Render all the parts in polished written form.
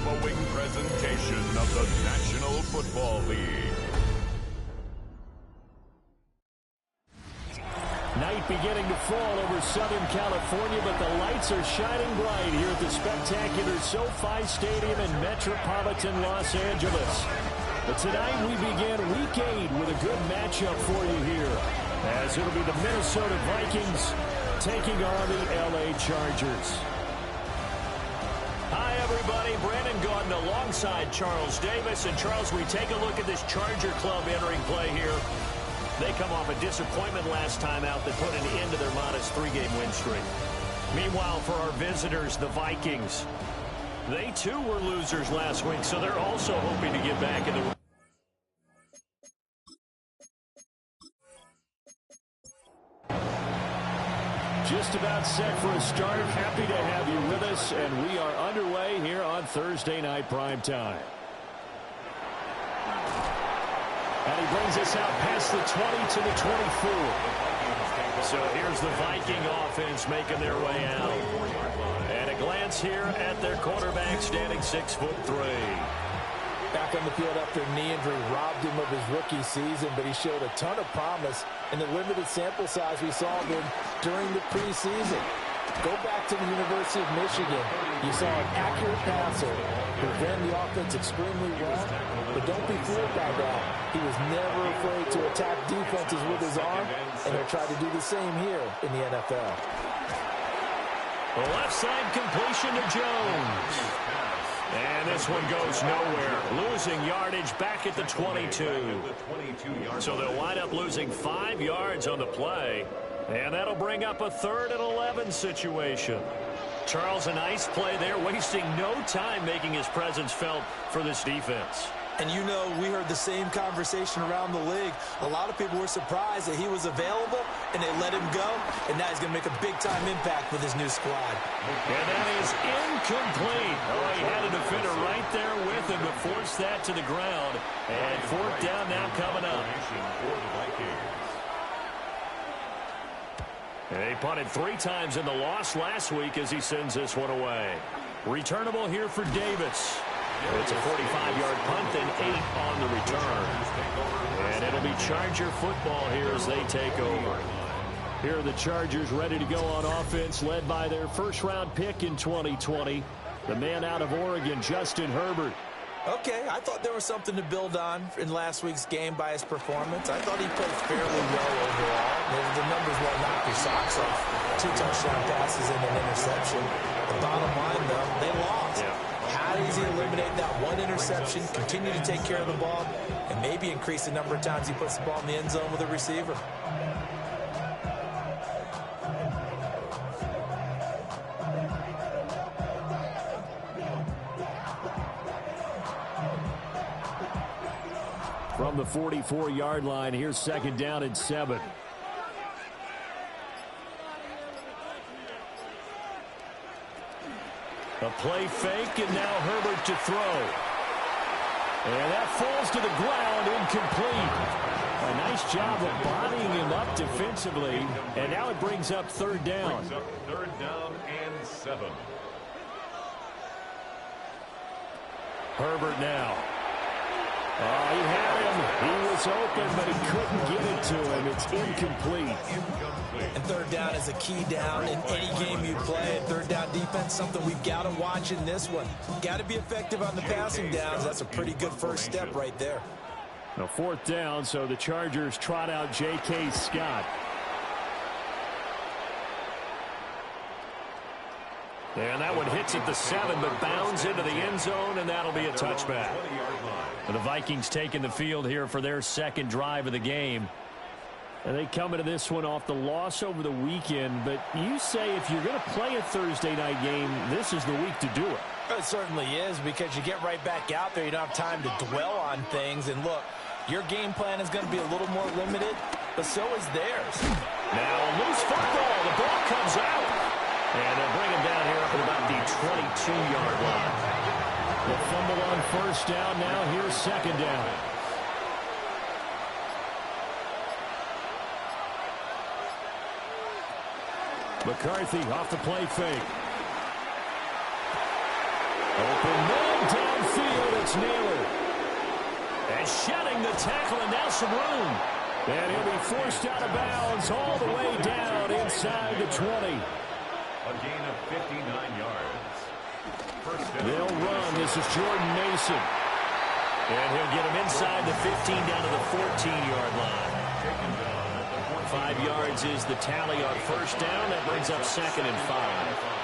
following presentation of the National Football League. Night beginning to fall over Southern California, but the lights are shining bright here at the spectacular SoFi Stadium in metropolitan Los Angeles. But tonight we begin Week 8 with a good matchup for you here, as it'll be the Minnesota Vikings taking on the LA Chargers. Hi, everybody. Brandon Gordon alongside Charles Davis. And, Charles, we take a look at this Charger club entering play here. They come off a disappointment last time out that put an end to their modest 3-game win streak. Meanwhile, for our visitors, the Vikings, they too were losers last week, so they're also hoping to get back in the... Just about set for a start. Happy to have you with us, and we are underway here on Thursday Night Primetime. And he brings us out past the 20 to the 24. So here's the Viking offense making their way out. And a glance here at their quarterback, standing 6'3". Back on the field after a knee injury robbed him of his rookie season, but he showed a ton of promise in the limited sample size we saw of him during the preseason. Go back to the University of Michigan. You saw an accurate passer who ran the offense extremely well, but don't be fooled by that. He was never afraid to attack defenses with his arm, and he'll try to do the same here in the NFL. The left side completion to Jones. And this one goes nowhere. Losing yardage back at the 22. So they'll wind up losing 5 yards on the play. And that'll bring up a 3rd and 11 situation. Charles, a nice play there, wasting no time making his presence felt for this defense. And you know, we heard the same conversation around the league. A lot of people were surprised that he was available, and they let him go. And now he's going to make a big-time impact with his new squad. And that is incomplete. Oh, he had a defender right there with him to force that to the ground. And 4th down now coming up. He punted 3 times in the loss last week as he sends this one away. Returnable here for Davis. It's a 45-yard punt and 8 on the return. And it'll be Charger football here as they take over. Here are the Chargers ready to go on offense, led by their first-round pick in 2020, the man out of Oregon, Justin Herbert. Okay, I thought there was something to build on in last week's game by his performance. I thought he played fairly well overall. The numbers won't knock your socks off. 2 touchdown passes and an interception. The bottom line, though, they lost. Yeah. How does he eliminate that 1 interception, continue to take care of the ball, and maybe increase the number of times he puts the ball in the end zone with a receiver? From the 44-yard line, here's 2nd down and 7. A play fake, and now Herbert to throw. And that falls to the ground, incomplete. A nice job of bodying him up defensively, and now it brings up 3rd down. 3rd down and 7. Herbert now. Oh, he had him. He was open, but he couldn't get it to him. It's incomplete. And 3rd down is a key down in any game you play. And 3rd down defense, something we've got to watch in this one. Got to be effective on the passing downs. That's a pretty good first step right there. Now 4th down, so the Chargers trot out J.K. Scott. And that one hits at the 7, but bounds into the end zone, and that'll be a touchback. And the Vikings taking the field here for their 2nd drive of the game. And they come into this one off the loss over the weekend, but you say if you're going to play a Thursday night game, this is the week to do it. It certainly is, because you get right back out there. You don't have time to dwell on things. And look, your game plan is going to be a little more limited, but so is theirs. Now loose football. The ball comes out. And they'll bring him down here at about the 22-yard line. The fumble on 1st down. Now here's 2nd down. McCarthy off the play fake. Open man It's Naylor. And shedding the tackle, and now some room. And he'll be forced out of bounds all the way down inside the 20. A gain of 59 yards. They'll run. This is Jordan Mason. And he'll get him inside the 15 down to the 14-yard line. 5 yards is the tally on first down. That brings up 2nd and 5.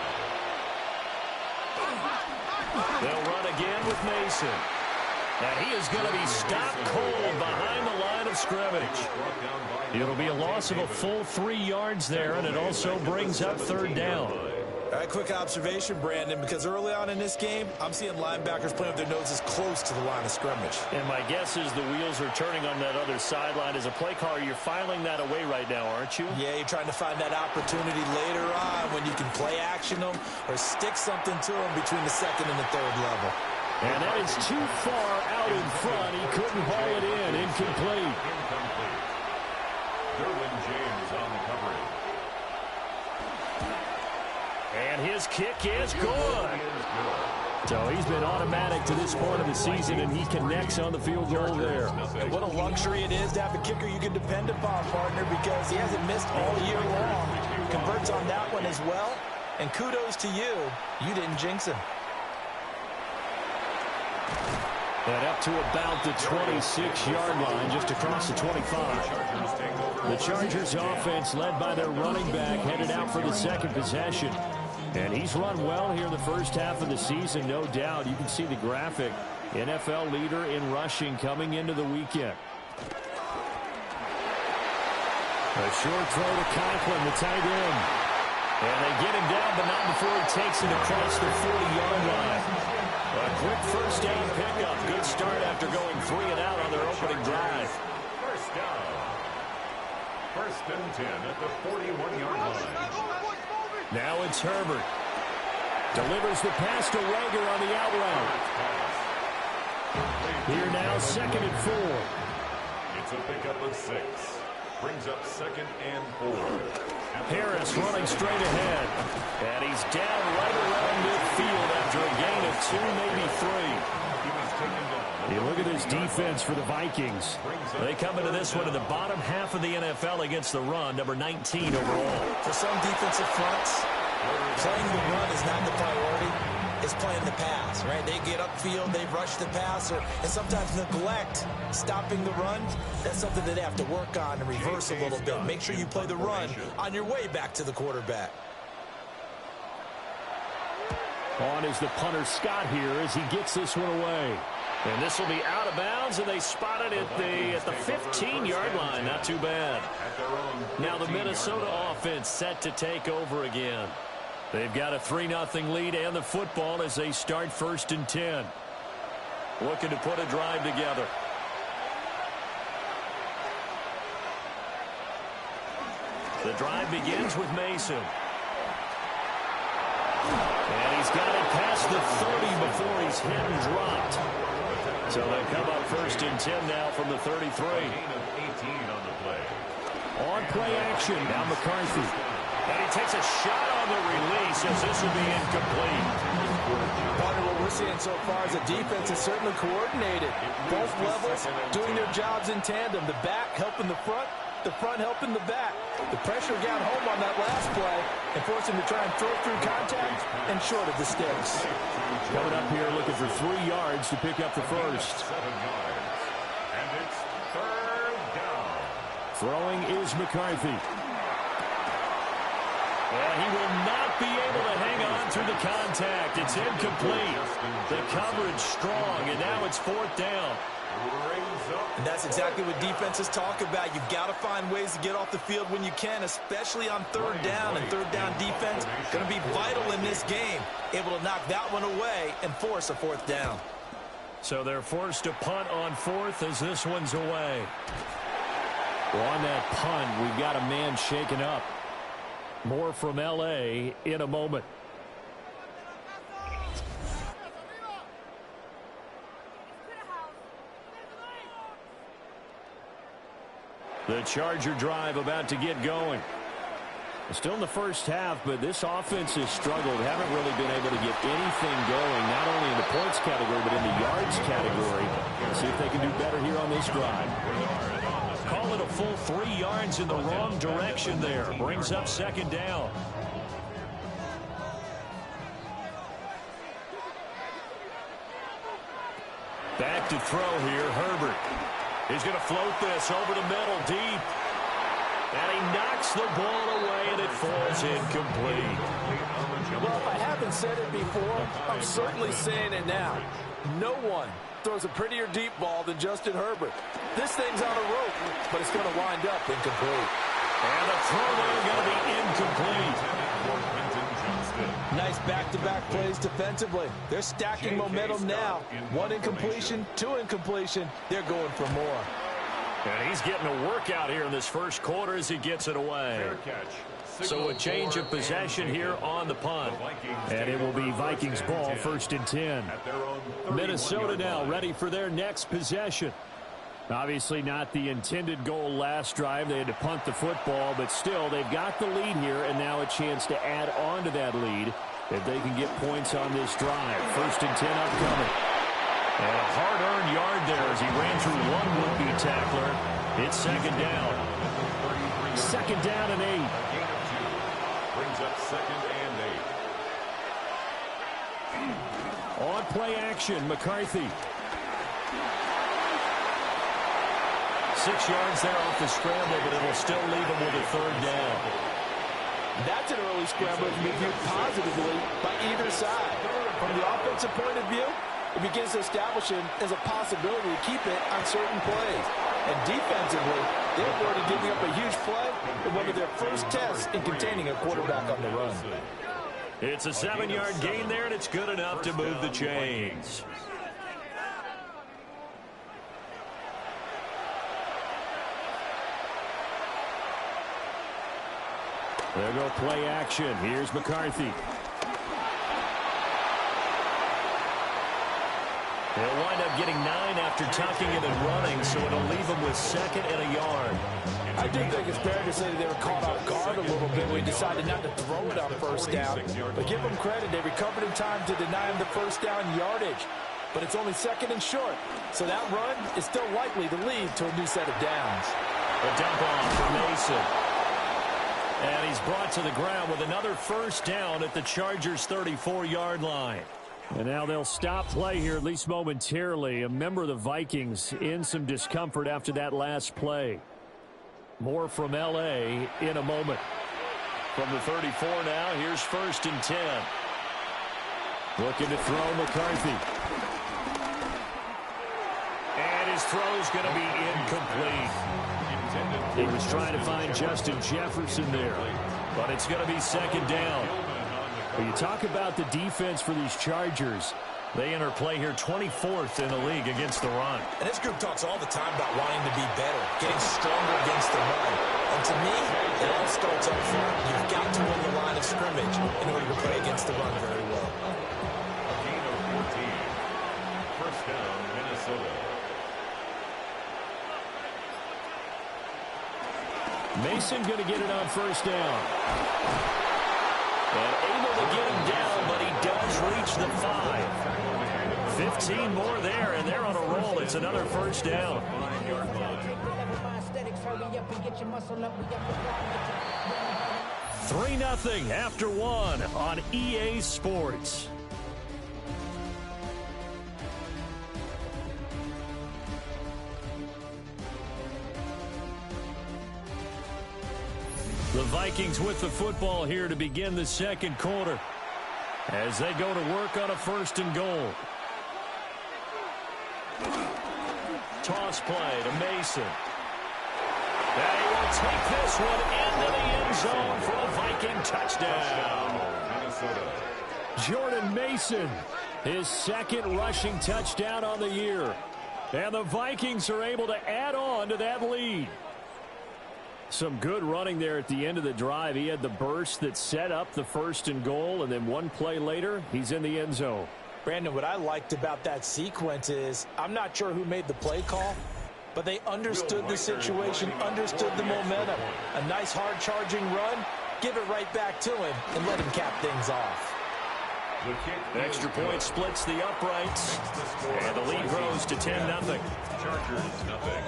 They'll run again with Mason. And he is going to be stopped cold behind the line of scrimmage. It'll be a loss of a full 3 yards there, and it also brings up 3rd down. All right, quick observation, Brandon, because early on in this game, I'm seeing linebackers playing with their noses close to the line of scrimmage. And my guess is the wheels are turning on that other sideline. As a play caller, you're filing that away right now, aren't you? Yeah, you're trying to find that opportunity later on when you can play action them or stick something to them between the 2nd and the 3rd level. And that is too far out in front. He couldn't haul it in. Incomplete. Derwin James on the coverage. And his kick is good. So he's been automatic to this point of the season, and he connects on the field goal there. And what a luxury it is to have a kicker you can depend upon, partner, because he hasn't missed all year long. Converts on that one as well. And kudos to you. You didn't jinx him. And up to about the 26-yard line, just across the 25. The Chargers offense, led by their running back, headed out for the 2nd possession. And he's run well here in the first half of the season, no doubt. You can see the graphic. NFL leader in rushing coming into the weekend. A short throw to Conklin, the tight end. And they get him down, but not before he takes it across the 40-yard line. A quick first down pickup. Good start after going 3 and out on their opening drive. First down. 1st and 10 at the 41-yard line. Now it's Herbert. Delivers the pass to Rager on the out route. Here now, 2nd and 4. It's a pickup of 6. Brings up 2nd and 4. Harris running straight ahead. And he's down right around midfield after a gain of 2, maybe 3. He was taken down. You look at this defense for the Vikings. They come into this one in the bottom half of the NFL against the run, number 19 overall. For some defensive fronts, playing the run is not the priority. It's playing the pass, right? They get upfield, they rush the passer, and sometimes neglect stopping the run. That's something that they have to work on and reverse a little bit. Make sure you play the run on your way back to the quarterback. On is the punter Scott here as he gets this one away. And this will be out of bounds, and they spot it at the 15-yard line. Not too bad. Now the Minnesota offense set to take over again. They've got a 3-0 lead and the football as they start 1st and 10. Looking to put a drive together. The drive begins with Mason. And he's got it past the 30 before he's hit and dropped. So they come up 1st and 10 now from the 33. On play action, now McCarthy. And he takes a shot on the release as this will be incomplete. Partner, what we're seeing so far is the defense is certainly coordinated. Both levels doing their jobs in tandem. The back helping the front helping the back. The pressure got home on that last play and forced him to try and throw through contact and short of the sticks. Coming up here looking for 3 yards to pick up the first. 7 yards. And it's 3rd down. Throwing is McCarthy. And he will not be able to hang on through the contact. It's incomplete. The coverage strong, and now it's 4th down. And that's exactly what defenses talk about. You've got to find ways to get off the field when you can, especially on 3rd down. And 3rd down defense going to be vital in this game. Able to knock that one away and force a 4th down. So they're forced to punt on 4th as this one's away. Well, on that punt, we've got a man shaken up. More from L.A. in a moment. The Charger drive about to get going. Still in the first half, but this offense has struggled. Haven't really been able to get anything going, not only in the points category, but in the yards category. Let's see if they can do better here on this drive. Call it a full 3 yards in the wrong direction there. Brings up second down. Back to throw here, Herbert. He's going to float this over the middle, deep. And he knocks the ball away, and it falls incomplete. Well, if I haven't said it before, I'm certainly saying it now. No one throws a prettier deep ball than Justin Herbert. This thing's on a rope, but it's going to wind up incomplete. And the throw there going to be incomplete. Nice back-to-back plays defensively. They're stacking momentum now. 1 incompletion, 2 incompletion. They're going for more. And he's getting a workout here in this first quarter as he gets it away. So a change of possession here on the punt. And it will be Vikings ball, 1st and 10. Minnesota now ready for their next possession. Obviously not the intended goal last drive. They had to punt the football, but still they've got the lead here, and now a chance to add on to that lead if they can get points on this drive. 1st and 10 upcoming. And a hard-earned yard there as he ran through one would-be tackler. It's second down. Second down and 8. Brings up 2nd and 8. On play action, McCarthy. 6 yards there off the scramble, but it'll still leave him with a 3rd down. That's an early scramble that can be viewed positively by either side. From the offensive point of view, it begins to establish him as a possibility to keep it on certain plays. And defensively, they're already giving up a huge play in one of their first tests in containing a quarterback on the run. It's a 7-yard gain there, and it's good enough to move the chains. There go play action. Here's McCarthy. They'll wind up getting 9 after tucking it and running, so it'll leave them with 2nd and a yard. I do think it's fair to say that they were caught off guard a little bit when we decided not to throw it on 1st down. But give them credit. They recovered in time to deny him the 1st down yardage. But it's only 2nd and short. So that run is still likely to lead to a new set of downs. A dump off for Mason. And he's brought to the ground with another 1st down at the Chargers' 34-yard line. And now they'll stop play here, at least momentarily. A member of the Vikings in some discomfort after that last play. More from L.A. in a moment. From the 34 now, here's 1st and 10. Looking to throw McCarthy. And his throw's going to be incomplete. He was trying to find Justin Jefferson there, but it's going to be 2nd down. When you talk about the defense for these Chargers, they enter play here 24th in the league against the run. And this group talks all the time about wanting to be better, getting stronger against the run. And to me, it all starts up front. You've got to win the line of scrimmage in order to play against the run very well. A gain of 14. 1st down, Minnesota. Mason going to get it on 1st down. And able to get him down, but he does reach the 5. 15 more there, and they're on a roll. It's another 1st down. 3-0 after 1 on EA Sports. The Vikings with the football here to begin the 2nd quarter as they go to work on a 1st and goal. Toss play to Mason. And he will take this one into the end zone for a Viking touchdown. Jordan Mason, his 2nd rushing touchdown on the year. And the Vikings are able to add on to that lead. Some good running there at the end of the drive. He had the burst that set up the 1st and goal, and then one play later, he's in the end zone. Brandon, what I liked about that sequence is I'm not sure who made the play call, but they understood the situation, understood the momentum. A nice hard charging run, give it right back to him and let him cap things off. Extra point splits the uprights, and the lead grows to 10-0. Chargers, nothing.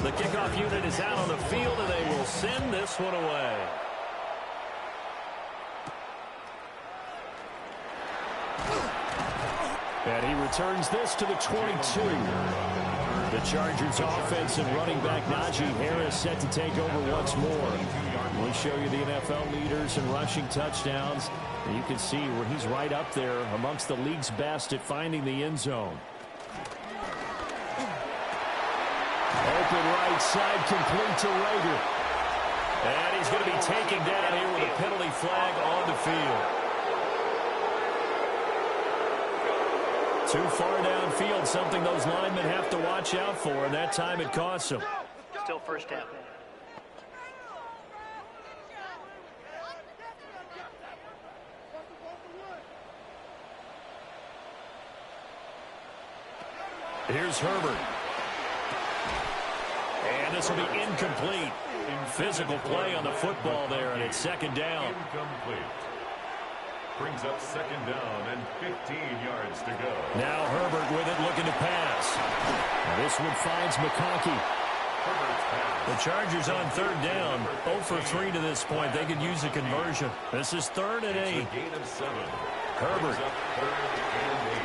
The kickoff unit is out on the field, and they will send this one away. And he returns this to the 22. The Chargers offense and running back Najee Harris set to take over once more. We'll show you the NFL leaders in rushing touchdowns. And you can see where he's right up there amongst the league's best at finding the end zone. Open right side, complete to Rager. And he's going to be taken down here with a penalty flag on the field. Too far downfield, something those linemen have to watch out for, and that time it costs them. Still first down. Here's Herbert. And this will be incomplete. Physical play on the football there, and it's second down. Incomplete. Brings up second down and 15 yards to go. Now Herbert with it, looking to pass. This one finds McConkey. The Chargers on third down. 0 for 3 to this point. They could use a conversion. This is 3rd and 8. Gain of 7. Herbert.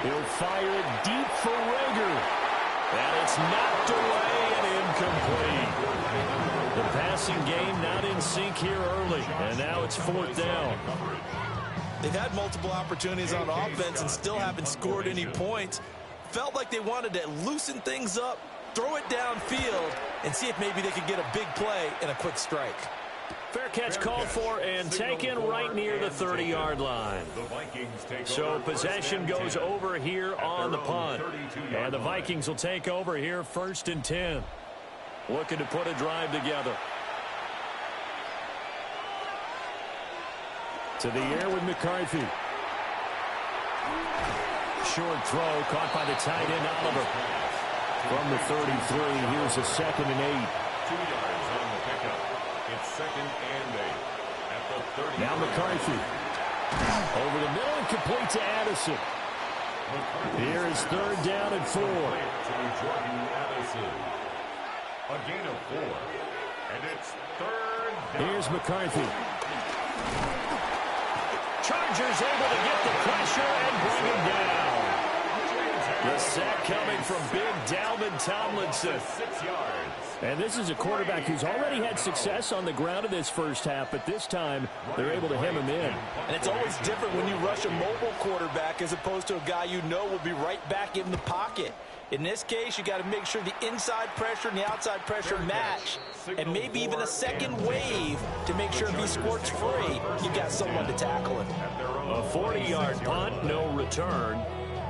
He'll fire it deep for Rager. And it's knocked away and incomplete. The passing game not in sync here early. And now it's 4th down. They've had multiple opportunities on offense and still haven't scored any points. Felt like they wanted to loosen things up, throw it downfield, and see if maybe they could get a big play and a quick strike. Fair catch called for and taken right near the 30-yard line. So possession goes over here on the punt. And the Vikings will take over here 1st and 10. Looking to put a drive together. To the air with McCarthy. Short throw caught by the tight end Oliver. From the 33, here's a 2nd and 8. 2 yards on the pickup. It's 2nd and 8. At the 30. Now McCarthy. Over the middle and complete to Addison. Here is 3rd down and 4. To Jordan Addison. A gain of 4. And it's 3rd down. Here's McCarthy. Chargers able to get the pressure and bring him down. The sack coming from big Dalvin Tomlinson. 6 yards. And this is a quarterback who's already had success on the ground in this first half, but this time they're able to hem him in. And it's always different when you rush a mobile quarterback as opposed to a guy you know will be right back in the pocket. In this case, you got to make sure the inside pressure and the outside pressure match, and maybe even a second wave to make sure if he squirts free, you got someone to tackle him. A 40-yard punt, no return,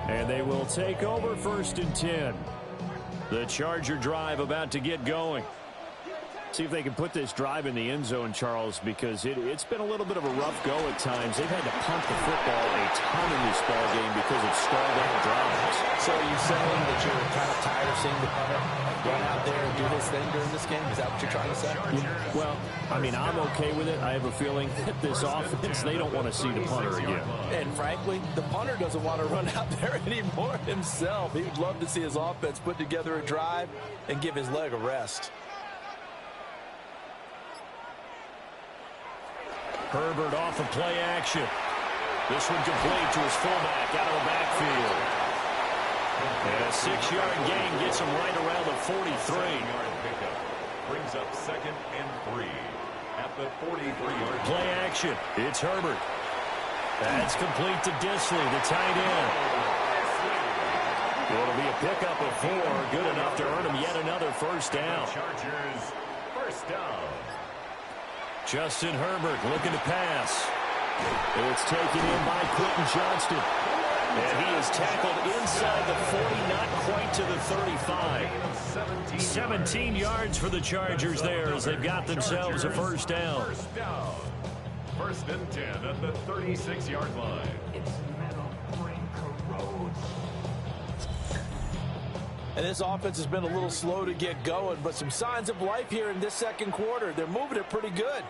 and they will take over 1st and 10. The Charger drive about to get going. See if they can put this drive in the end zone, Charles, because it's been a little bit of a rough go at times. They've had to punt the football a ton in this ball game because of stalled out drives. So are you saying that you're kind of tired of seeing the punter run out there and do his thing during this game? Is that what you're trying to say? Well, I mean, I'm okay with it. I have a feeling that this offense, they don't want to see the punter again. And frankly, the punter doesn't want to run out there anymore himself. He would love to see his offense put together a drive and give his leg a rest. Herbert off of play action. This one complete to his fullback out of the backfield. And a 6-yard gain gets him right around the 43. 7-yard pickup. Brings up 2nd and 3. At the 43-yard play action. It's Herbert. That's complete to Disley, the tight end. It'll be a pickup of 4. Good enough to earn him yet another first down. Chargers, first down. Justin Herbert looking to pass. It's taken in by Quentin Johnston. And he is tackled inside the 40, not quite to the 35. 17 yards for the Chargers there as they've got themselves a first down. First down. 1st and 10 at the 36-yard line. And this offense has been a little slow to get going, but some signs of life here in this second quarter. They're moving it pretty good.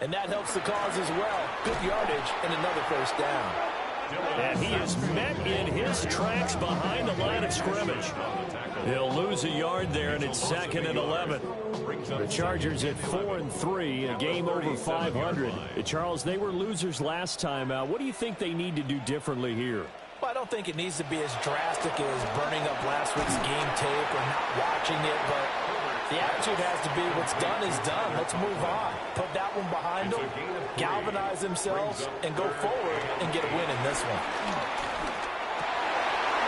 And that helps the cause as well. Good yardage and another first down. And he is met in his tracks behind the line of scrimmage. He'll lose a yard there, and it's 2nd and 11. The Chargers at 4-3, a game over 500. Charles, they were losers last time out. What do you think they need to do differently here? Well, I don't think it needs to be as drastic as burning up last week's game tape or not watching it, but the attitude has to be what's done is done. Let's move on. Put that one behind them, galvanize themselves, and go forward and get a win in this one.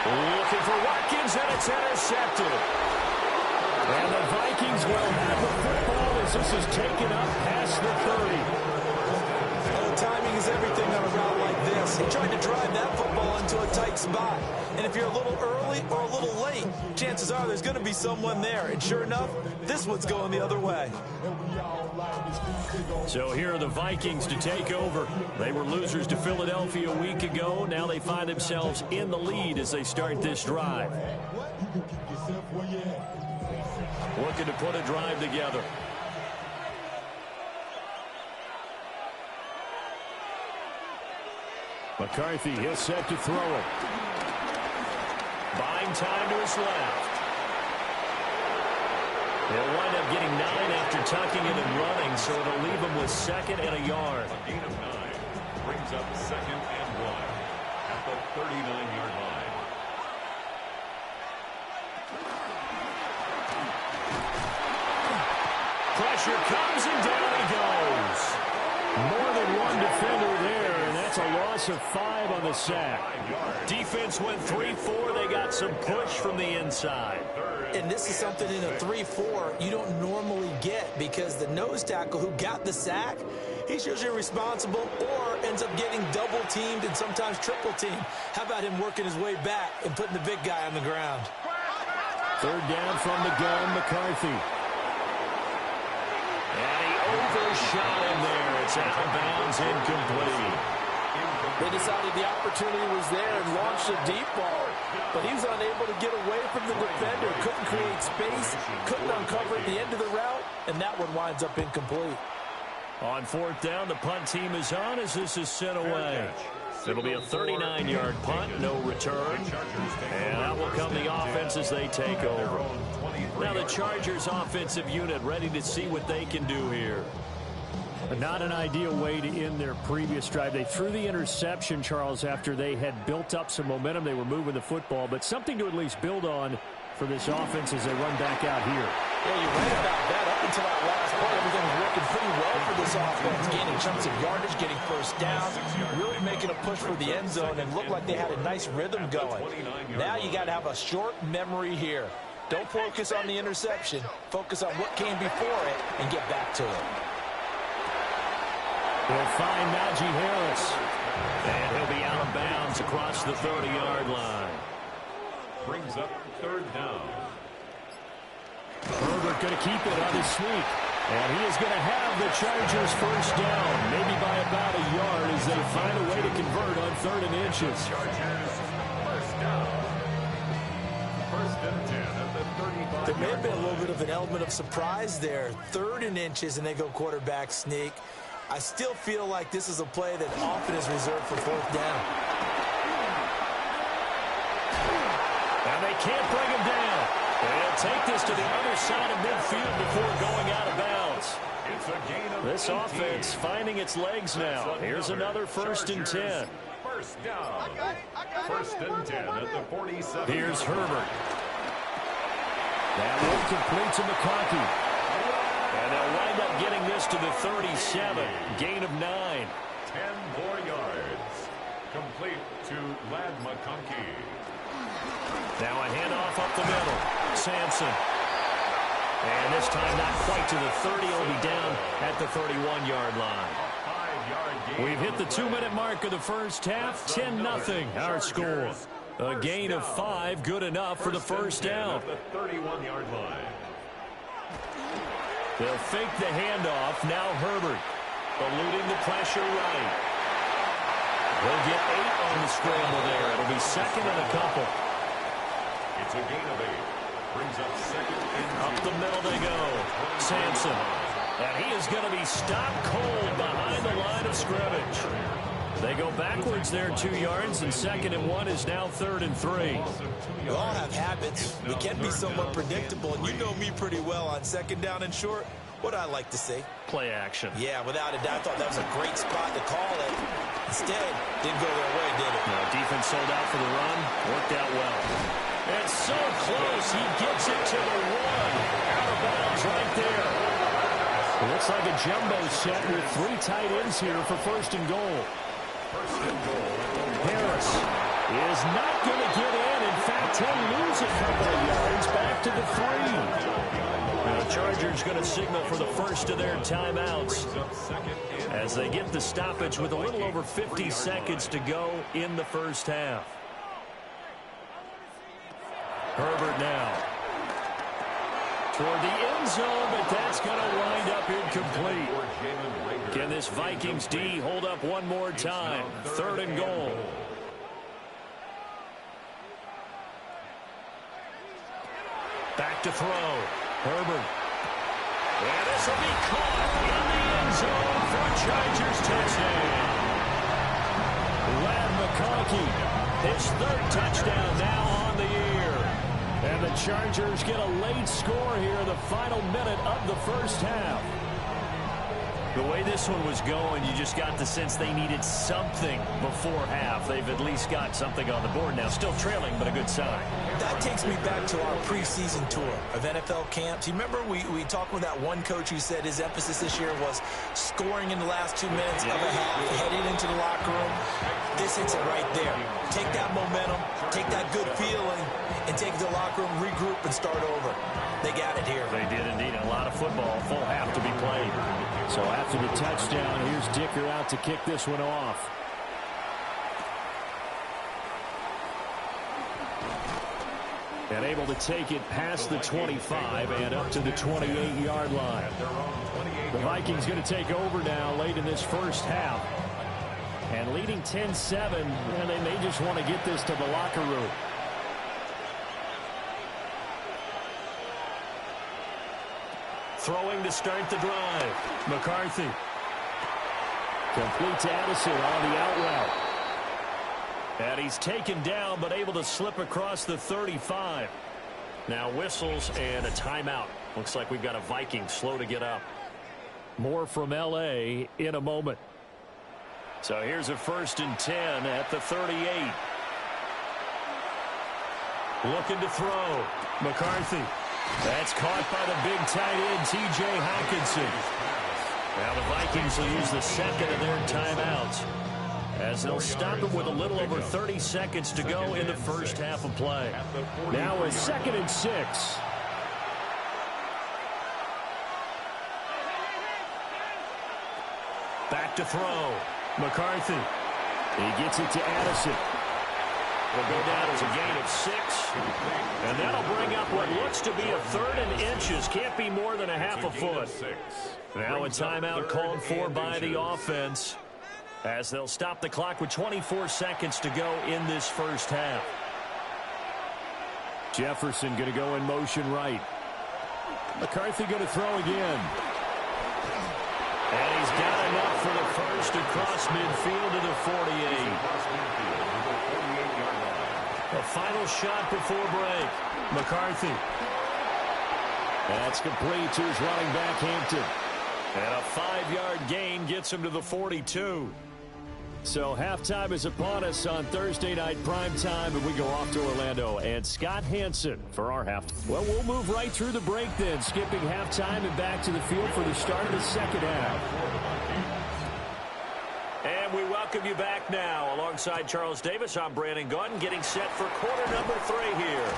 Looking for Watkins, and it's intercepted. And the Vikings will have the football as this is taken up past the 30. Well, timing is everything on a route like this. He tried to drive that football into a tight spot. And if you're a little early or a little late, chances are there's going to be someone there. And sure enough, this one's going the other way. So here are the Vikings to take over. They were losers to Philadelphia a week ago. Now they find themselves in the lead as they start this drive. Looking to put a drive together. McCarthy, he'll set to throw it. Buying time to his left. They'll wind up getting 9 after tucking it and running, so it'll leave him with 2nd and a yard. A gain of 9 brings up 2nd and 1 at the 39-yard line. Pressure comes and down he goes. More than one defender there, and that's a loss of 5 on the sack. Defense went 3-4. They got some push from the inside. And this is something in a 3-4 you don't normally get because the nose tackle who got the sack, he's usually responsible or ends up getting double-teamed and sometimes triple-teamed. How about him working his way back and putting the big guy on the ground? 3rd down from the gun, McCarthy. And he overshot him there. It's out of bounds, incomplete. They decided the opportunity was there and launched a deep ball, but he was unable to get away from the defender, couldn't create space, couldn't uncover at the end of the route, and that one winds up incomplete. On 4th down, the punt team is on as this is sent away. It'll be a 39-yard punt, no return. And out will come the offense as they take over. Now the Chargers offensive unit ready to see what they can do here. Not an ideal way to end their previous drive. They threw the interception, Charles, after they had built up some momentum. They were moving the football, but something to at least build on for this offense as they run back out here. Yeah, you're right about that. Up until that last point, everything was working pretty well for this offense. Gaining chunks of yardage, getting first down, really making a push for the end zone, and looked like they had a nice rhythm going. Now you got to have a short memory here. Don't focus on the interception. Focus on what came before it and get back to it. He'll find Najee Harris. And he'll be out of bounds across the 30-yard line. Brings up 3rd down. Herbert going to keep it on his sneak. And he is going to have the Chargers first down, maybe by about a yard as they find a way to convert on 3rd and inches. Chargers first down. 1st and 10 at the 35. There may have been a little bit of an element of surprise there. 3rd and inches, and they go quarterback sneak. I still feel like this is a play that often is reserved for 4th down. And they can't bring him down. They'll take this to the other side of midfield before going out of bounds. It's a gain of This 18. offense finding its legs now. Here's another 1st and 10. First down. 1st and 10 at the 47. Here's Herbert. That one complete to McCarthy. And they'll wind up getting this to the 37. Gain of 9. 10 more yards. Complete to Lad McConkey. Now a handoff up the middle. Sampson. And this time not quite to the 30. It'll be down at the 31-yard line. 5-yard gain. We've hit the 2-minute mark of the first half. 10-0 our score. A gain of 5, good enough for the first down. At the 31-yard line. They'll fake the handoff. Now Herbert eluding the pressure right. They'll get 8 on the scramble there. It'll be 2nd and a couple. It's a gain of 8. Up the middle they go. Sampson. And he is going to be stopped cold behind the line of scrimmage. They go backwards there 2 yards, and 2nd and 1 is now 3rd and 3. We all have habits. We can be somewhat predictable, and you know me pretty well on 2nd down and short. What I like to say? Play action. Yeah, without a doubt, I thought that was a great spot to call it. Instead, didn't go their way, did it? No, defense sold out for the run. Worked out well. It's so close. He gets it to the 1. Out of bounds right there. It looks like a jumbo set with 3 tight ends here for 1st and goal. Harris is not going to get in. In fact, he'll lose a couple of yards back to the 3. And the Chargers going to signal for the first of their timeouts as they get the stoppage with a little over 50 seconds to go in the first half. Herbert now toward the end zone, but that's going to wind up incomplete. Can this Vikings D hold up one more time? 3rd and goal. Back to throw. Herbert. And this will be caught in the end zone for a Chargers touchdown. Ladd McConkey, his 3rd touchdown now on the year. And the Chargers get a late score here in the final minute of the first half. The way this one was going, you just got the sense they needed something before half. They've at least got something on the board now. Still trailing, but a good sign. That takes me back to our preseason tour of NFL camps. You remember we talked with that one coach who said his emphasis this year was scoring in the last 2 minutes of a half, heading into the locker room. This hits it right there. Take that momentum, take that good feeling, and take the locker room, regroup, and start over. They got it here. They did indeed. A lot of football, full half to be played. So after the touchdown, here's Dicker out to kick this one off. And able to take it past the 25 and up to the 28-yard line. The Vikings going to take over now late in this first half. And leading 10-7, and they may just want to get this to the locker room. Throwing to start the drive. McCarthy. Complete to Addison on the out route. And he's taken down, but able to slip across the 35. Now whistles and a timeout. Looks like we've got a Viking slow to get up. More from L.A. in a moment. So here's a 1st and 10 at the 38. Looking to throw. McCarthy. That's caught by the big tight end, T.J. Hockenson. Now the Vikings will use the 2nd of their timeouts as they'll stop him with a little over 30 seconds to go in the first half of play. Now a 2nd and 6. Back to throw. McCarthy. He gets it to Addison. Will go down as a gain of 6. And that'll bring up what looks to be a 3rd and inches. Can't be more than a half a foot. Now a timeout called for by the offense as they'll stop the clock with 24 seconds to go in this first half. Jefferson going to go in motion right. McCarthy going to throw again. And he's got enough for the first across midfield to the 48. The final shot before break. McCarthy. That's complete to his running back, Hampton. And a 5-yard gain gets him to the 42. So halftime is upon us on Thursday night primetime, and we go off to Orlando. And Scott Hansen for our half. Well, we'll move right through the break then, skipping halftime and back to the field for the start of the second half. And we welcome you back now. Alongside Charles Davis, I'm Brandon Gunn, getting set for quarter number 3 here.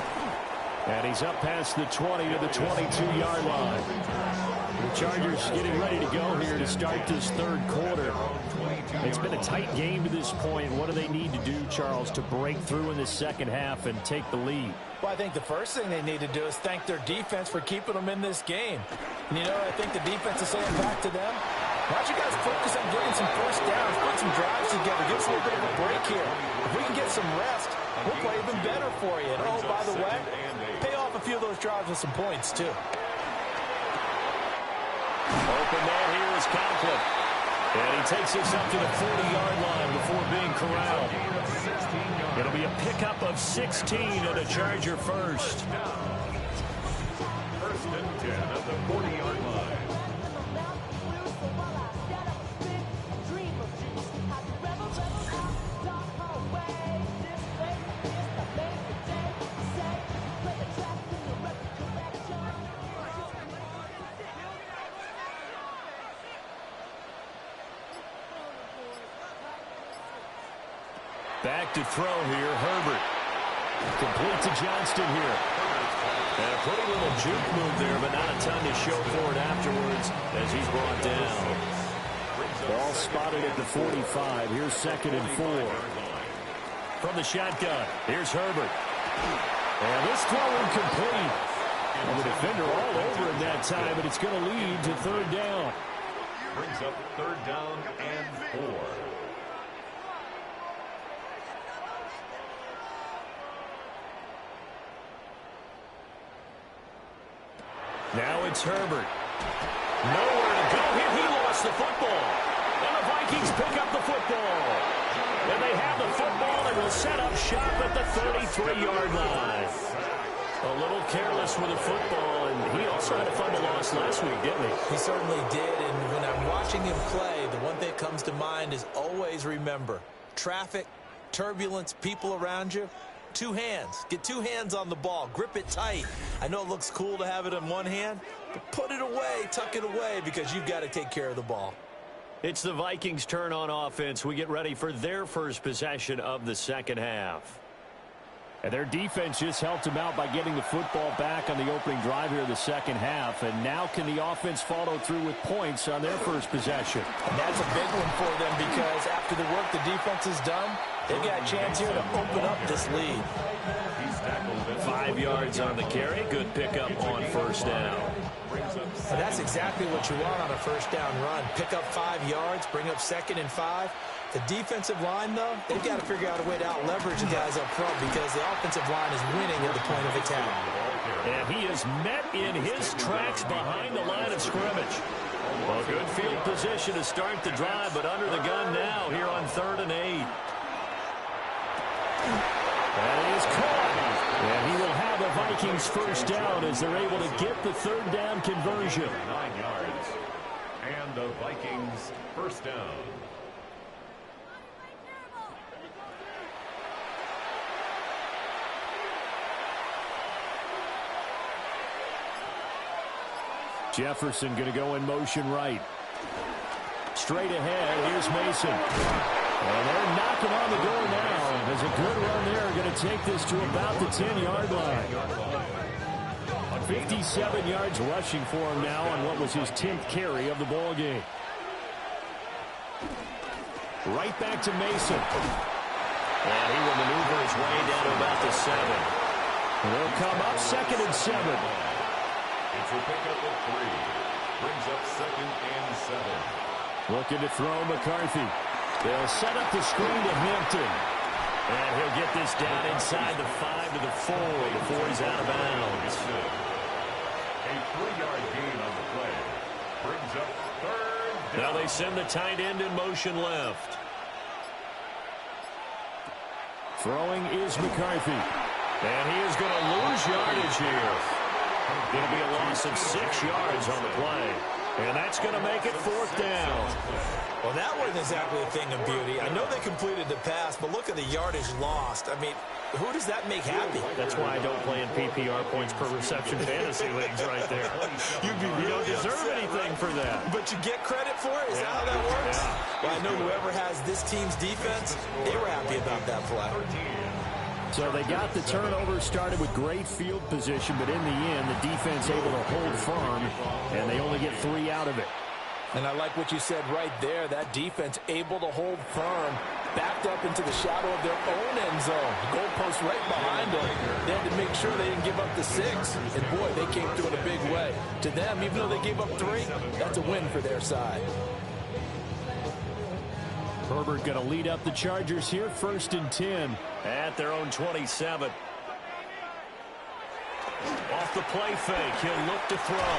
And he's up past the 20 to the 22-yard line. The Chargers getting ready to go here to start this 3rd quarter. It's been a tight game to this point. What do they need to do, Charles, to break through in the second half and take the lead? Well, I think the first thing they need to do is thank their defense for keeping them in this game. And, you know, I think the defense is saying back to them, why don't you guys focus on getting some first downs, put some drives together, give us a little bit of a break here. If we can get some rest, we'll play even better for you. And, oh, by the way, pay off a few of those drives with some points, too. Open man here is Conklin. And he takes this up to the 40-yard line before being corralled. It'll be a pickup of 16 and a Charger first. First and 10 at the 40-yard line. Back to throw here, Herbert. Complete to Johnston here. And a pretty little juke move there, but not a ton to show for it afterwards as he's brought down. Ball spotted at the 45. Here's 2nd and 4. From the shotgun, here's Herbert. And this throw incomplete. And the defender all over him that time, but it's going to lead to 3rd down. Brings up 3rd down and 4. Now it's Herbert. Nowhere to go here. He lost the football. And the Vikings pick up the football. And they have the football and will set up shop at the 33-yard line. A little careless with the football, and he also had a fumble loss last week, didn't he? He certainly did, and when I'm watching him play, the one thing that comes to mind is always remember, traffic, turbulence, people around you. 2 hands. Get 2 hands on the ball. Grip it tight. I know it looks cool to have it in one hand, but put it away, tuck it away, because you've got to take care of the ball. It's the Vikings' turn on offense. We get ready for their first possession of the second half. And their defense just helped them out by getting the football back on the opening drive here in the second half. And now can the offense follow through with points on their first possession? And that's a big one for them because after the work the defense has done, they've got a chance here to open up this lead. 5 yards on the carry. Good pickup on 1st down. And that's exactly what you want on a 1st down run. Pick up 5 yards, bring up 2nd and 5. The defensive line, though, they've got to figure out a way to out-leverage the guys up front because the offensive line is winning at the point of attack. And he is met in his tracks behind the line of scrimmage. Well, good field position to start the drive, but under the gun now here on 3rd and 8. That is caught. And he will have the Vikings 1st down as they're able to get the 3rd down conversion. 9 yards. And the Vikings 1st down. Jefferson going to go in motion right. Straight ahead, here's Mason. And they're knocking on the door now. There's a good run there. Going to take this to about the 10-yard line. 57 yards rushing for him now on what was his 10th carry of the ball game. Right back to Mason. And he will maneuver his way down to about the 7. And they'll come up 2nd and 7. It's a pickup of 3. Brings up 2nd and 7. Looking to throw McCarthy. They'll set up the screen to Hampton. And he'll get this down inside the 5 to the 4 before he's out of bounds. A 3-yard gain on the play. Brings up 3rd down. Now they send the tight end in motion left. Throwing is McCarthy. And he is going to lose yardage here. It'll be a loss of 6 yards on the play. And that's going to make it 4th down. Well, that wasn't exactly a thing of beauty. I know they completed the pass, but look at the yardage lost. I mean, who does that make happy? That's why I don't play in PPR points per reception fantasy leagues right there. You don't deserve anything for that. But you get credit for it? Is that how that works? Yeah. Well, I know whoever has this team's defense, they were happy about that play. So they got the turnover started with great field position, but in the end, the defense able to hold firm, and they only get 3 out of it. And I like what you said right there. That defense able to hold firm, backed up into the shadow of their own end zone. Goalpost right behind them. They had to make sure they didn't give up the 6. And, boy, they came through in a big way. To them, even though they gave up 3, that's a win for their side. Herbert going to lead up the Chargers here, 1st and 10. At their own 27. Off the play fake, he'll look to throw.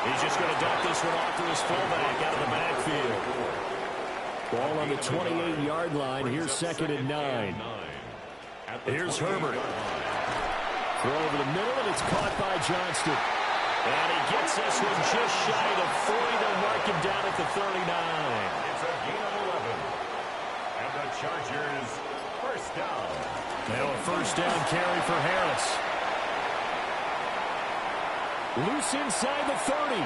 He's just going to dump this one off to his fullback out of the backfield. Ball on the 28-yard line. Here's 2nd and 9. Here's Herbert. Throw over the middle, and it's caught by Johnston. And he gets this one just shy of 40. They'll mark him down at the 39. It's a gain of 11. And the Chargers, first down. Now a first down carry for Harris. Loose inside the 30.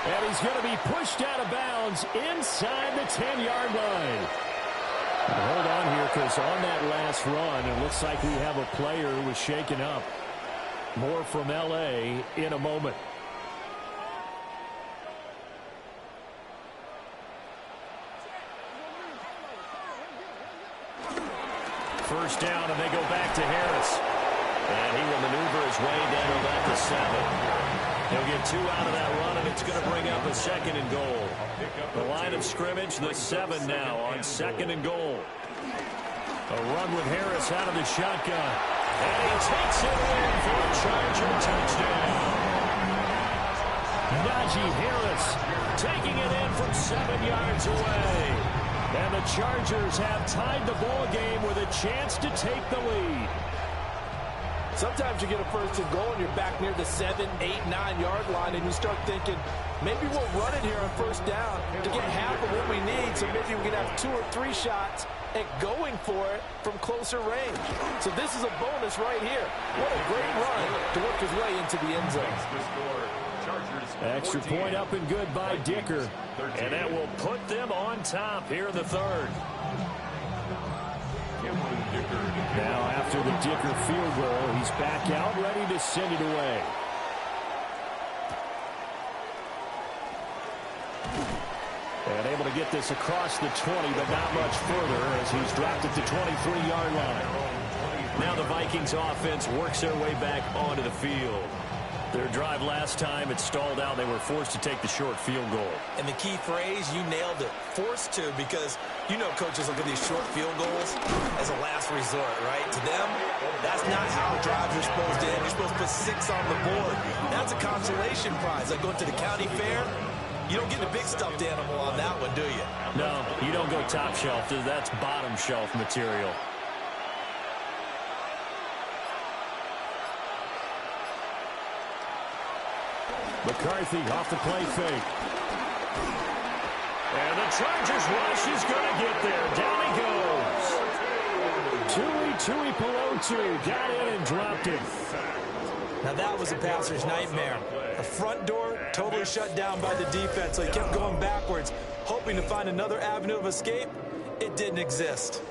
And he's going to be pushed out of bounds inside the 10-yard line. Hold on here, because on that last run, it looks like we have a player who was shaken up. More from L.A. in a moment. First down, and they go back to Harris. And he will maneuver his way down to about the 7. He'll get 2 out of that run, and it's going to bring up a 2nd and goal. The line of scrimmage, the 7 now on 2nd and goal. A run with Harris out of the shotgun. And he takes it in for a Charger touchdown. Najee Harris taking it in from 7 yards away. And the Chargers have tied the ball game with a chance to take the lead. Sometimes you get a 1st and goal and you're back near the 7, 8, 9-yard line, and you start thinking, maybe we'll run it here on 1st down to get half of what we need, so maybe we can have 2 or 3 shots at going for it from closer range. So this is a bonus right here. What a great run to work his way into the end zone. Extra point up and good by Dicker. And that will put them on top here in the 3rd. Now after the Dicker field goal, he's back out ready to send it away. And able to get this across the 20, but not much further as he's dropped at the 23-yard line. Now the Vikings offense works their way back onto the field. Their drive last time, it stalled out. They were forced to take the short field goal. And the key phrase, you nailed it, forced to, because you know coaches look at these short field goals as a last resort, right? To them, that's not how drives are supposed to end. You're supposed to put 6 on the board. That's a consolation prize. Like going to the county fair, you don't get the big stuffed animal on that one, do you? No, you don't go top shelf. That's bottom shelf material. McCarthy off the play fake. And the Chargers rush is going to get there. Down he goes. Tui Pelotu got in and dropped it. Now that was a passer's nightmare. The front door totally shut down by the defense, so he kept going backwards, hoping to find another avenue of escape. It didn't exist.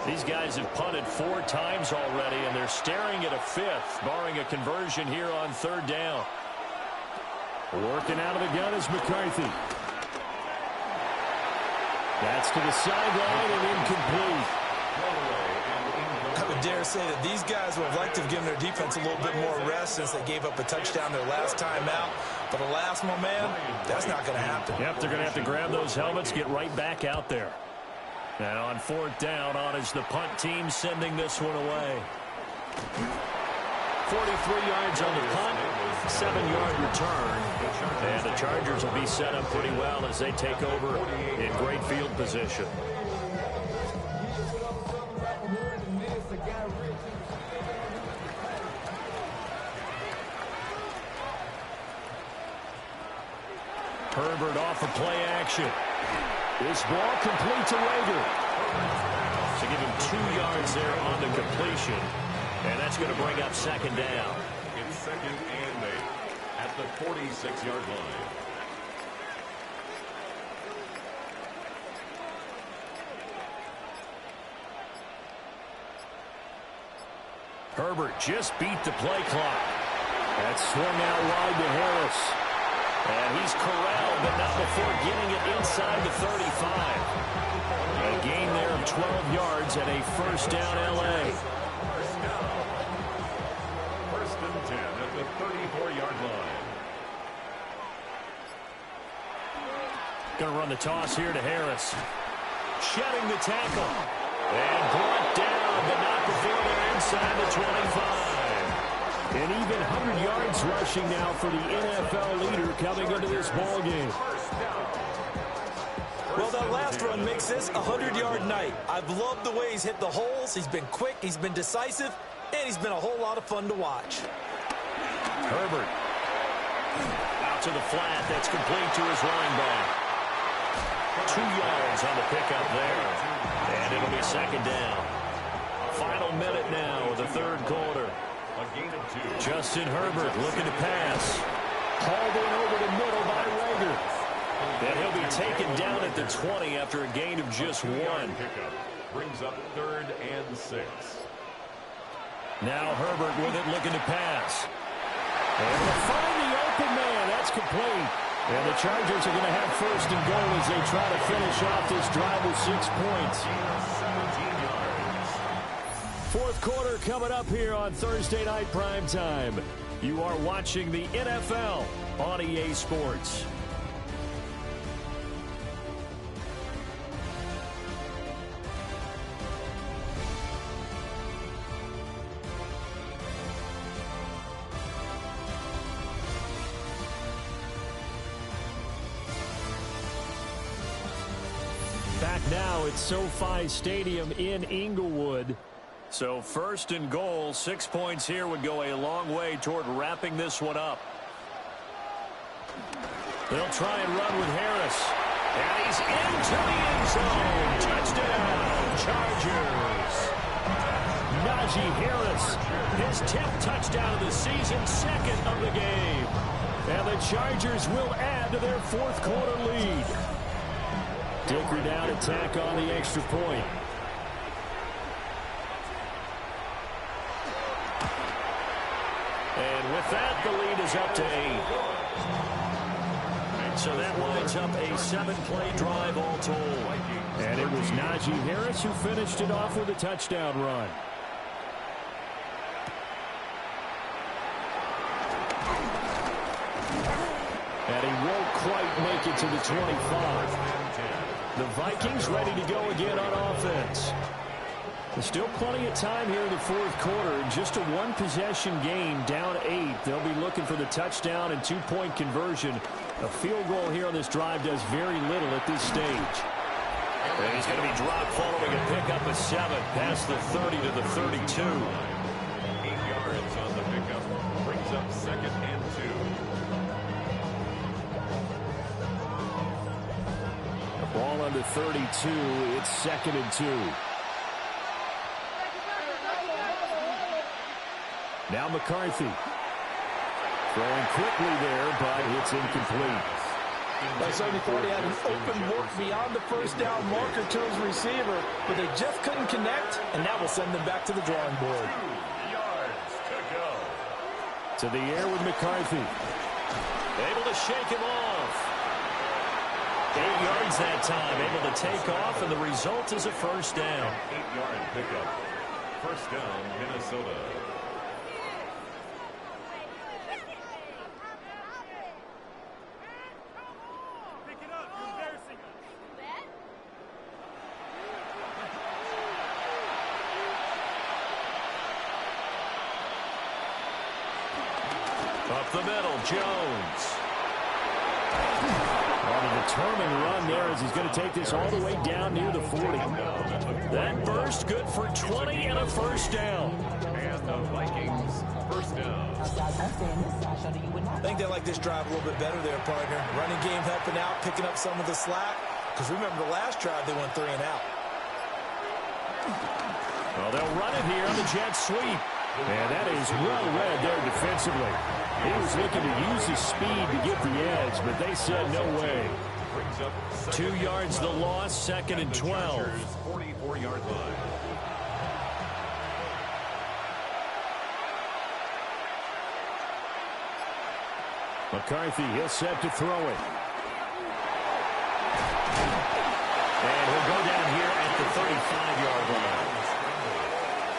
These guys have punted 4 times already, and they're staring at a 5th, barring a conversion here on 3rd down. Working out of the gun is McCarthy. That's to the sideline and incomplete. I would dare say that these guys would have liked to have given their defense a little bit more rest since they gave up a touchdown their last time out. But alas, my man, that's not going to happen. Yep, they're going to have to grab those helmets, get right back out there. Now on 4th down, on is the punt team sending this one away. 43 yards on the punt, 7-yard return. And the Chargers will be set up pretty well as they take over in great field position. Herbert off of play action. This ball complete to Rager. So give him 2 yards there on the completion. And that's going to bring up 2nd down. It's 2nd and 8 at the 46-yard line. Herbert just beat the play clock. That's swung out wide to Harris. And he's corralled, but not before getting it inside the 35. A gain there of 12 yards and a 1st down L.A. First and 10 at the 34-yard line. Going to run the toss here to Harris. shedding the tackle. And brought down, but not before they're inside the 25. And even 100 yards rushing now for the NFL leader coming into this ballgame. Well, that last run makes this a 100-yard night. I've loved the way he's hit the holes. He's been quick, he's been decisive, and he's been a whole lot of fun to watch. Herbert. Out to the flat. That's complete to his running back. 2 yards on the pickup there. And it'll be second down. Final minute now of the third quarter. A gain of 2. Justin Herbert looking to pass. Hauled in over the middle by Rager. And he'll be taken down at the 20 after a gain of just 1. Pickup brings up 3rd and 6. Now Herbert with it looking to pass. And to find the open man. That's complete. And the Chargers are going to have first and goal as they try to finish off this drive with 6 points. 17 yards. Fourth quarter coming up here on Thursday Night Primetime. You are watching the NFL on EA Sports. Back now at SoFi Stadium in Inglewood. So first and goal, 6 points here would go a long way toward wrapping this one up. They'll try and run with Harris. And he's into the end zone. Touchdown, Chargers. Najee Harris, his 10th touchdown of the season, second of the game. And the Chargers will add to their fourth quarter lead. Dicker down to tack on the extra point. And with that, the lead is up to 8. So that winds up a 7-play drive all told. And it was Najee Harris who finished it off with a touchdown run. And he won't quite make it to the 25. The Vikings ready to go again on offense. There's still plenty of time here in the fourth quarter. Just a one-possession game, down 8. They'll be looking for the touchdown and two-point conversion. A field goal here on this drive does very little at this stage. And he's going to be dropped following a pickup of 7 past the 30 to the 32. 8 yards on the pickup. Brings up 2nd and 2. Ball under 32. It's 2nd and 2. Now McCarthy. Throwing quickly there, but it's incomplete. I certainly thought he had an open look beyond the first down marker to his receiver, but they just couldn't connect, and that will send them back to the drawing board. 2 yards to go. To the air with McCarthy. Able to shake him off. 8 yards that time, able to take off, and the result is a first down. 8-yard pickup. First down, Minnesota. Up the middle, Jones. On a determined run there as he's going to take this all the way down near the 40. That burst good for 20 and a first down. And the Vikings first down. I think they like this drive a little bit better there, partner. Running game helping out, picking up some of the slack. Because remember the last drive, they went 3 and out. Well, they'll run it here on the jet sweep. And that is well read there defensively. He was looking to use his speed to get the edge, but they said no way. 2 yards the loss, 2nd and 12. 44-yard line. McCarthy, he'll set to throw it. And he'll go down here at the 35-yard line.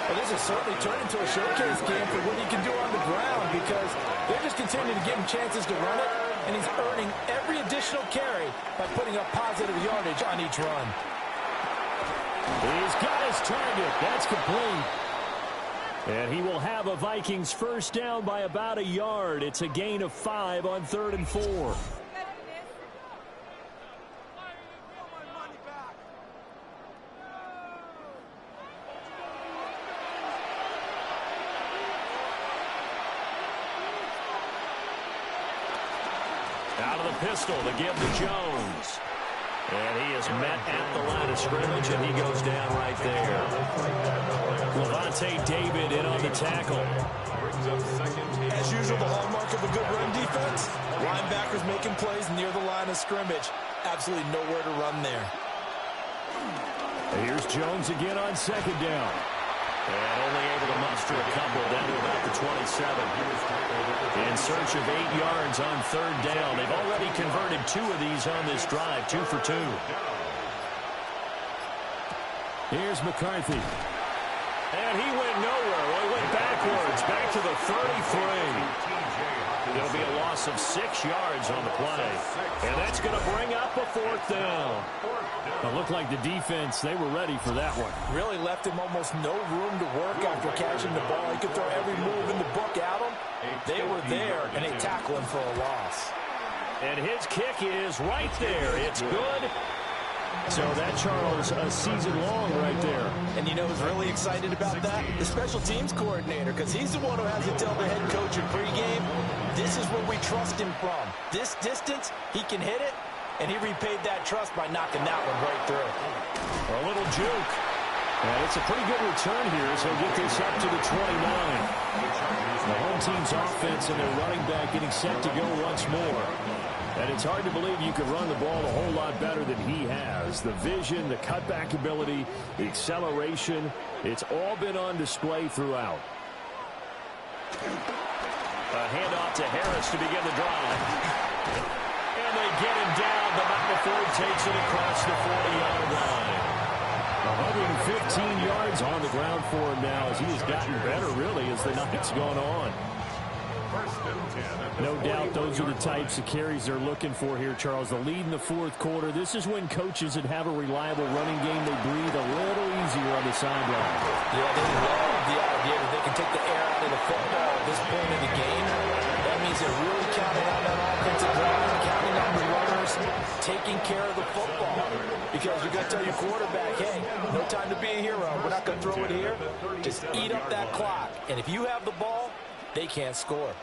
Well, this has certainly turned into a showcase game for what he can do on the ground because they're just continuing to give him chances to run it, and he's earning every additional carry by putting up positive yardage on each run. He's got his target. That's complete. And he will have a Vikings first down by about a yard. It's a gain of 5 on 3rd and 4. Out of the pistol to give to Jones. And he is met at the line of scrimmage, and he goes down right there. Levante David in on the tackle. As usual, the hallmark of a good run defense, linebackers making plays near the line of scrimmage. Absolutely nowhere to run there. Here's Jones again on 2nd down. And only able to muster a couple down to about the 27. In search of 8 yards on 3rd down. They've already converted 2 of these on this drive, 2 for 2. Here's McCarthy. And he went nowhere. Well, he went backwards, back to the 33. It'll be a loss of 6 yards on the play. And that's going to bring up a 4th down. It looked like the defense, they were ready for that one. Really left him almost no room to work after catching the ball. He could throw every move in the book at him. They were there, and they tackle him for a loss. And his kick is right there. It's good. So that, Charles, a season long right there. And you know who's really excited about that? The special teams coordinator, because he's the one who has to tell the head coach in pregame, this is where we trust him from. This distance, he can hit it, and he repaid that trust by knocking that one right through. A little juke. And it's a pretty good return here as he'll get this up to the 29. The home team's offense and their running back getting set to go once more. And it's hard to believe you could run the ball a whole lot better than he has. The vision, the cutback ability, the acceleration, it's all been on display throughout. A handoff to Harris to begin the drive. And they get him down, but not before he takes it across the 40-yard line. 115 yards on the ground for him now as he has gotten better, really, as the night's gone on. No doubt those are the types of carries they're looking for here, Charles. The lead in the 4th quarter. This is when coaches that have a reliable running game, they breathe a little easier on the sideline. Yeah, they love the idea that they can take the air out of the football at this point in the game. That means they're really counting on that offensive line, counting on the runners, taking care of the football. Because you're going to tell your quarterback, hey, no time to be a hero. We're not going to throw it here. Just eat up that clock. And if you have the ball, they can't score.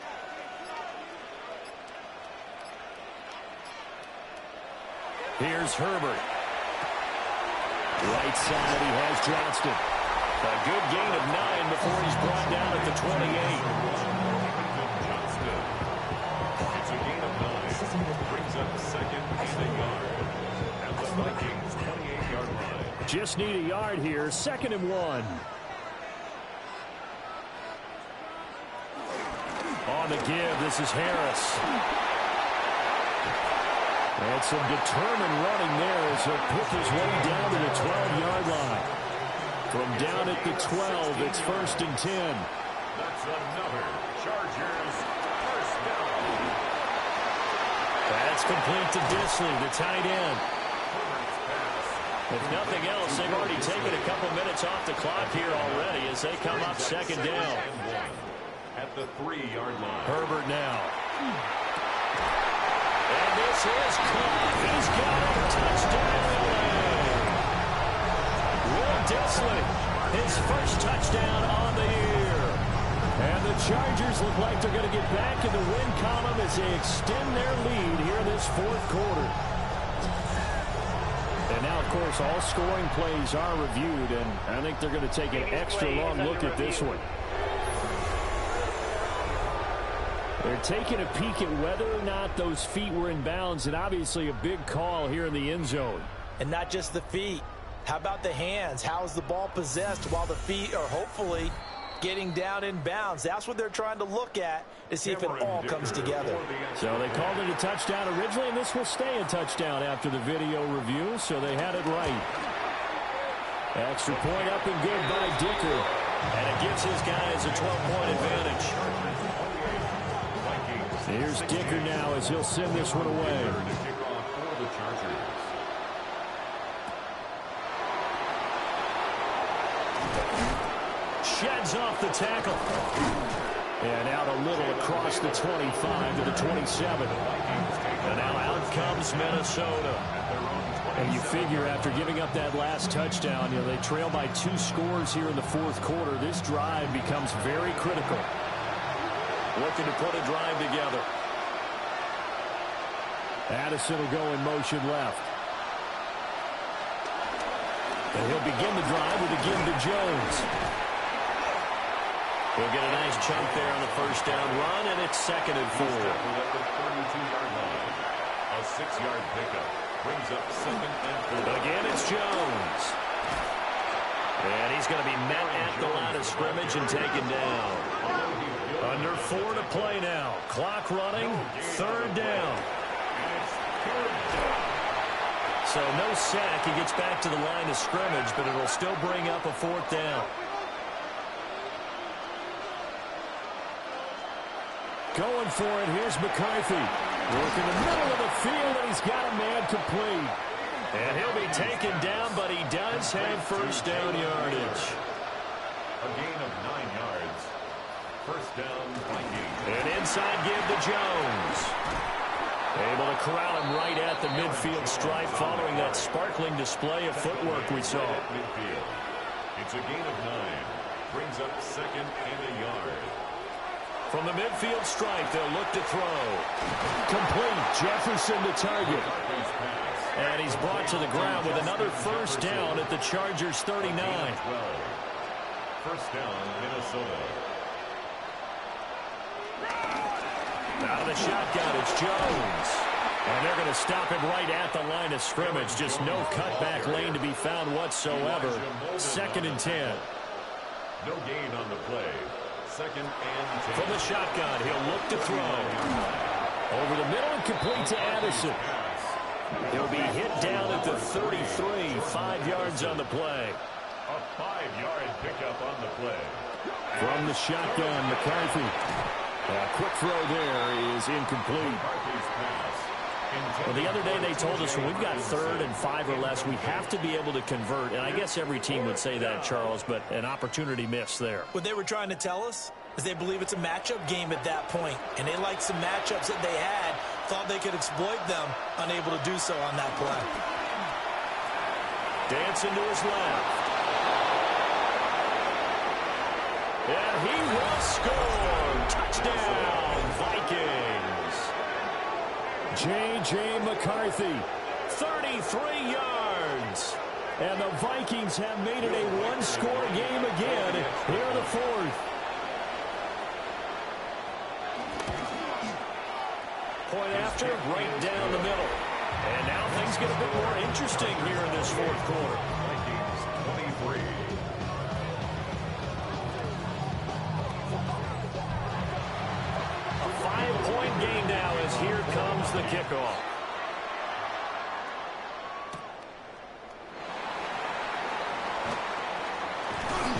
Here's Herbert. Right side, he has Johnston. A good gain of 9 before he's brought down at the 28. It's a gain of 9. Brings up 2nd and a yard. At the Vikings 28-yard line. Just need a yard here. 2nd and 1. On the give, this is Harris. And some determined running there as he'll pick his way down to the 12-yard line. From down at the 12, it's 1st and 10. That's another Chargers first down. That's complete to Disley, the tight end. If nothing else, they've already taken a couple minutes off the clock here already as they come up 2nd down. At the 3-yard line. Herbert now. And this is caught. He's got a touchdown. Will Disley, his first touchdown on the year. And the Chargers look like they're going to get back in the win column as they extend their lead here in this 4th quarter. And now, of course, all scoring plays are reviewed, and I think they're going to take an extra long look at this one. They're taking a peek at whether or not those feet were in bounds, and obviously a big call here in the end zone. And not just the feet. How about the hands? How is the ball possessed while the feet are hopefully getting down in bounds? That's what they're trying to look at to see if it all comes together. So they called it a touchdown originally, and this will stay a touchdown after the video review, so they had it right. Extra point up and good by Dicker. And it gives his guys a 12-point advantage. Here's Dicker now as he'll send this one away. sheds off the tackle. And out a little across the 25 to the 27. And now out comes Minnesota. And you figure after giving up that last touchdown, they trail by 2 scores here in the fourth quarter. This drive becomes very critical. Looking to put a drive together. Addison will go in motion left. And he'll begin the drive with a give to Jones. He'll get a nice chunk there on the first down run, and it's 2nd and 4. At the 32-yard line. A 6-yard pickup brings up 2nd and 4. Again, it's Jones. And he's going to be met at the line of scrimmage and taken down. Under 4 to play now. Clock running. 3rd down. So no sack. He gets back to the line of scrimmage, but it'll still bring up a 4th down. Going for it. Here's McCarthy. Working the middle of the field, and he's got a man complete. And he'll be taken down, but he does have first down yardage. A gain of 9 yards. First down, Vikings. An inside give to Jones. Able to corral him right at the midfield stripe following that sparkling display of footwork we saw. Midfield. It's a gain of 9. Brings up 2nd and a yard. From the midfield stripe, they'll look to throw. Complete. Jefferson to target. And he's brought to the ground with another first down at the Chargers' 39. 12. First down, Minnesota. Out of the shotgun, it's Jones. And they're going to stop him right at the line of scrimmage. Just no cutback lane to be found whatsoever. 2nd and 10. No gain on the play. 2nd and 10. From the shotgun, he'll look to throw. Over the middle and complete to Addison. He'll be hit down at the 33, 5 yards on the play. A 5-yard pickup on the play. From the shotgun, McCarthy. A quick throw there is incomplete. Well, the other day they told us when we've got 3rd and 5 or less, we have to be able to convert. And I guess every team would say that, Charles, but an opportunity missed there. What they were trying to tell us is they believe it's a matchup game at that point. And they liked some matchups that they had, thought they could exploit them, unable to do so on that play. Dancing to his left. And he will score. Touchdown, Vikings. J.J. McCarthy. 33 yards. And the Vikings have made it a one-score game again here in the fourth. Point after, right down the middle. And now things get a bit more interesting here in this fourth quarter. Vikings 23. A 5-point game now as here comes the kickoff.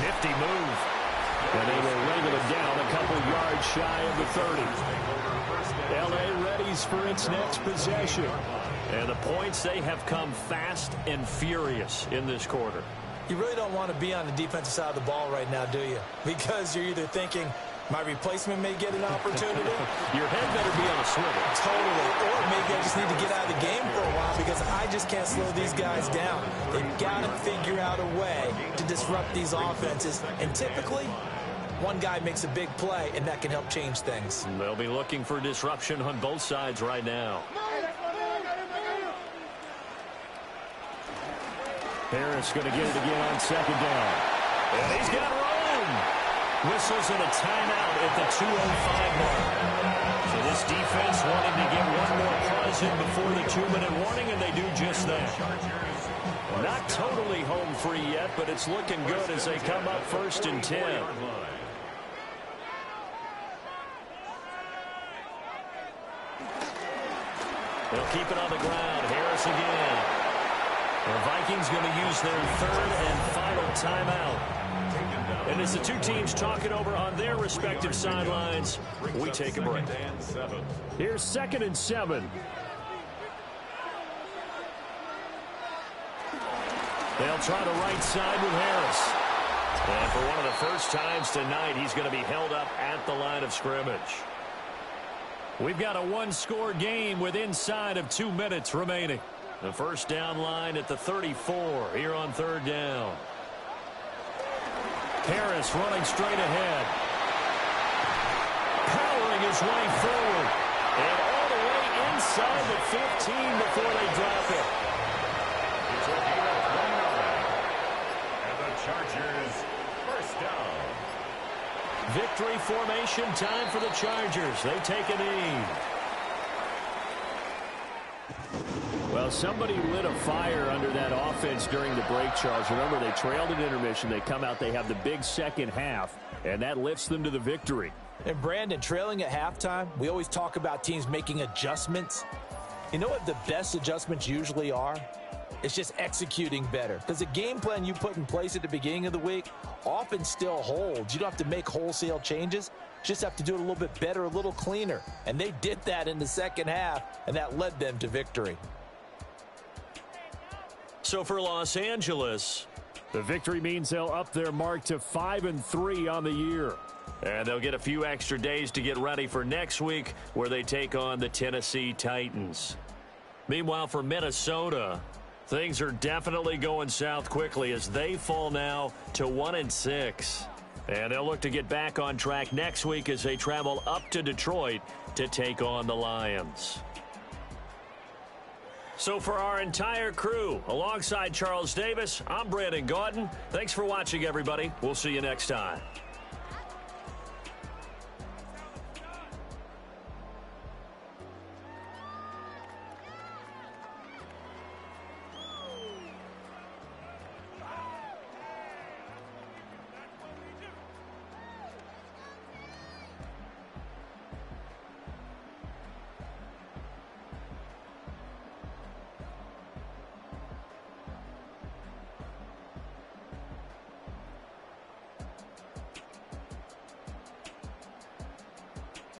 Nifty move. And they will wrangle it down a couple yards shy of the 30. L.A. readies for its next possession. And the points, they have come fast and furious in this quarter. You really don't want to be on the defensive side of the ball right now, do you? Because you're either thinking, my replacement may get an opportunity. Your head better be on a swivel. Totally. Or maybe I just need to get out of the game for a while because I just can't slow these guys down. They've got to figure out a way to disrupt these offenses. And typically, one guy makes a big play, and that can help change things. They'll be looking for disruption on both sides right now. Harris going to get it again on 2nd down. And he's got room. Whistles and a timeout at the 2:05 mark. So this defense wanting to get one more pause in before the 2-minute warning, and they do just that. Not totally home free yet, but it's looking good as they come up 1st and 10. They'll keep it on the ground. Harris again. The Vikings going to use their 3rd and final timeout. And as the two teams talk it over on their respective sidelines, we take a break. Here's 2nd and 7. They'll try the right side with Harris. And And for one of the first times tonight, he's going to be held up at the line of scrimmage. We've got a one-score game with inside of 2 minutes remaining. The first down line at the 34 here on third down. Harris running straight ahead. Powering his way forward. And all the way inside the 15 before they drop it. It's a gain of 29. And the Chargers first down. Victory formation time for the Chargers. They take a knee. Well, somebody lit a fire under that offense during the break, Charles. Remember, they trailed at intermission. They come out, they have the big second half, and that lifts them to the victory. And Brandon, trailing at halftime, we always talk about teams making adjustments. You know what the best adjustments usually are? It's just executing better. Because the game plan you put in place at the beginning of the week often still holds. You don't have to make wholesale changes. You just have to do it a little bit better, a little cleaner. And they did that in the second half, and that led them to victory. So for Los Angeles, the victory means they'll up their mark to 5-3 on the year. And they'll get a few extra days to get ready for next week where they take on the Tennessee Titans. Meanwhile, for Minnesota, things are definitely going south quickly as they fall now to 1-6. And they'll look to get back on track next week as they travel up to Detroit to take on the Lions. So for our entire crew, alongside Charles Davis, I'm Brandon Gaudin. Thanks for watching, everybody. We'll see you next time.